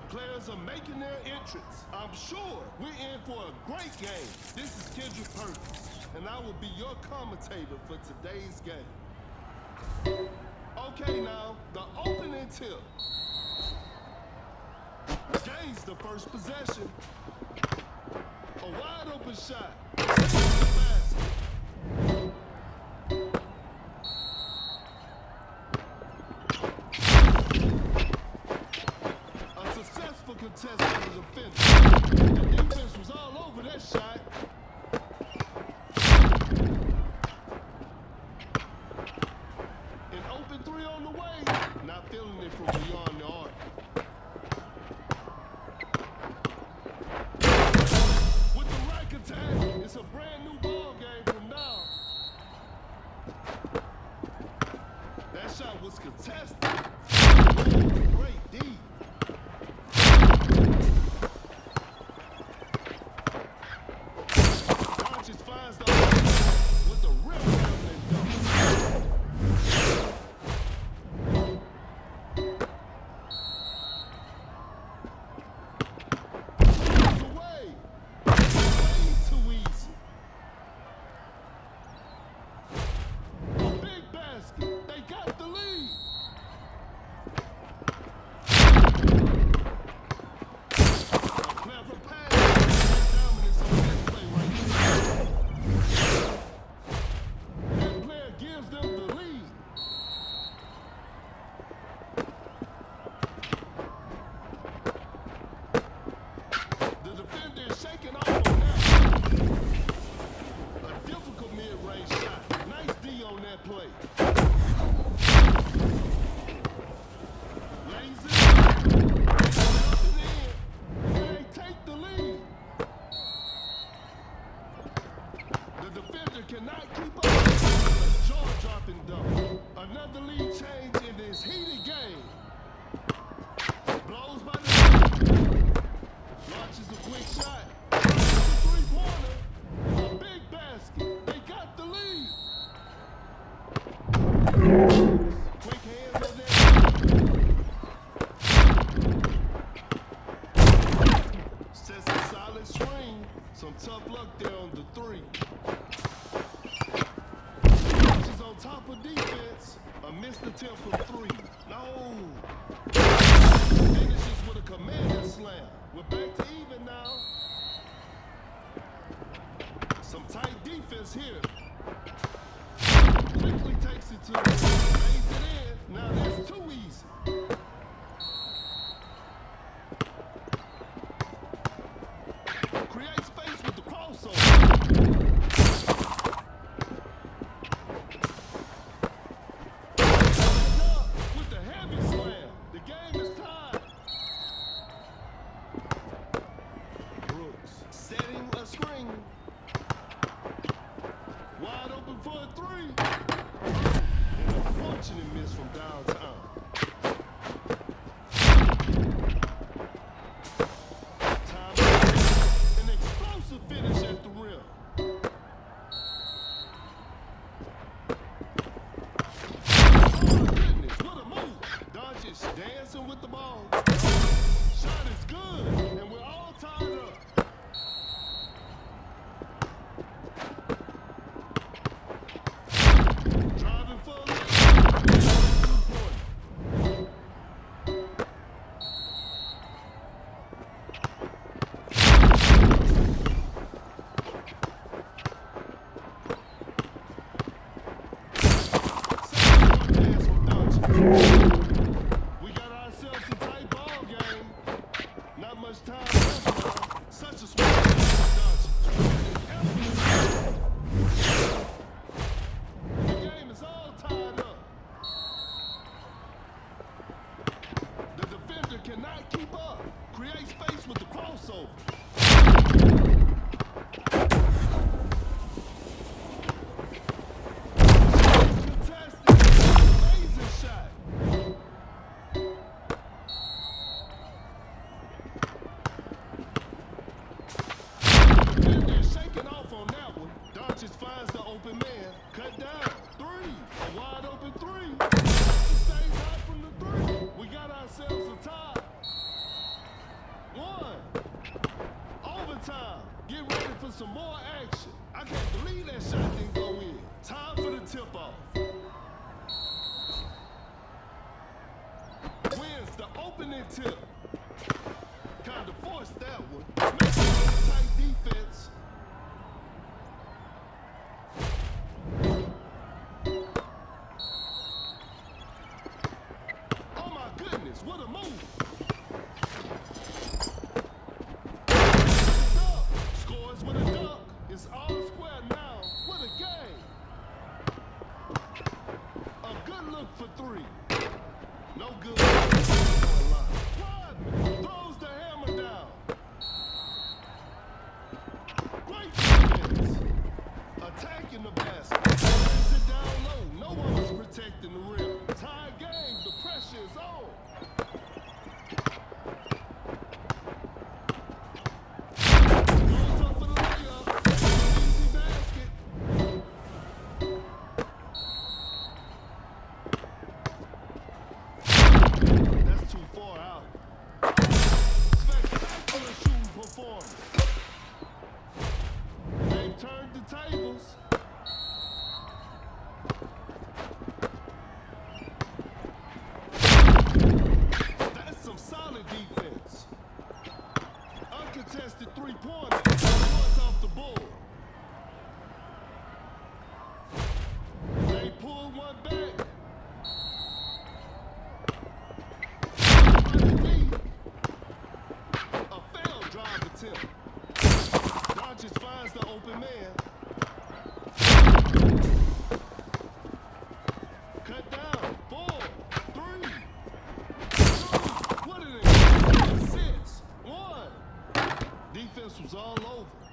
Players are making their entrance. I'm sure we're in for a great game. This is Kendrick Perkins, and I will be your commentator for today's game. Okay, now, the opening tip. Gains the first possession. A wide open shot. A successful contest for the defender. The defense was all over that shot. An open three on the way. Not feeling it from beyond the arc. With the right attack, it's a brand new ball game from now. That shot was contested. Great D. Just finds the with the rim and dunk. Away. Way too easy. A big basket. They got the lead. A clever pass. Dominance on this play right here. That player gives them the lead. The defender is shaking off on that. A difficult mid-range shot. Nice D on that play. Lays it. Up and in. And they take the lead. The defender cannot keep up. A jaw-dropping dunk. Another lead change in this heated game. Blows by the launches a quick shot. Three-pointer. A big basket. They got the lead. Quick hands on that. Sets a solid screen. Some tough luck there on the three. She's on top of defense. A missed attempt from three. No. Finishes with a commanding slam. We're back to even now. Some tight defense here. Quickly takes it to the lays it in. Now that's too easy. Create space with the crossover. With the heavy slam. The game is tied. Brooks setting a screen. Wide open for a three. And a fortunate miss from downtown. Time an explosive finish at the rim. Oh my goodness, what a move. Doncic dancing with the ball. Shot is good, and we're all tied up. Driving for a lead. 2-point. We got ourselves a tight ball game. Not much time left now. Such a small the game is all tied up. The defender cannot keep up. Create space with the crossover. Fantastic. Amazing shot. Defender is shaking off on that one. Doncic finds the open man. Cut down. Three. A wide open three. Stays hot from the three. We got ourselves a tie. tip. Kind of forced that one. Make it tight defense. Oh my goodness, what a move. Duck. Scores with a duck. It's all square now. What a game. A good look for three. No good. Rodman throws the hammer down. Great defense. Attacking the basket. Plays it down low. No one was protecting the rim. Tie game. The pressure is on. Goes up for the layup. Easy basket. That's too far out. Spectacular shooting performance. They've turned the tables. That's some solid defense. Uncontested three-pointer. Points off the board. They pull one back. A failed drive attempt. Doncic finds the open man. Cut down. 4, 3, 2. What are they? 6, 1. Defense was all over.